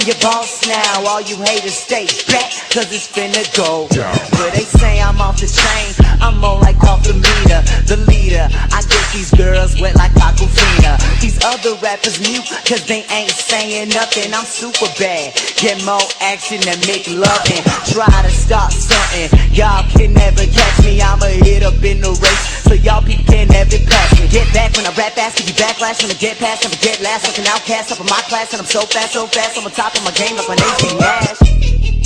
your boss now. All you haters stay back, cause it's finna go down. But they say I'm off the chain, I'm more like off the meter. The leader, I get these girls wet like Aquafina. These other rappers mute, cause they ain't saying nothing. I'm super bad, get more action than make loving. Try to start something, y'all can never catch me. I'ma hit up in the race, so y'all people can never pass me. Get back when I rap fast, give you backlash. When I get past, never get last. Like an outcast up in my class, and I'm so fast, I'm on top of my game like my name's Nash.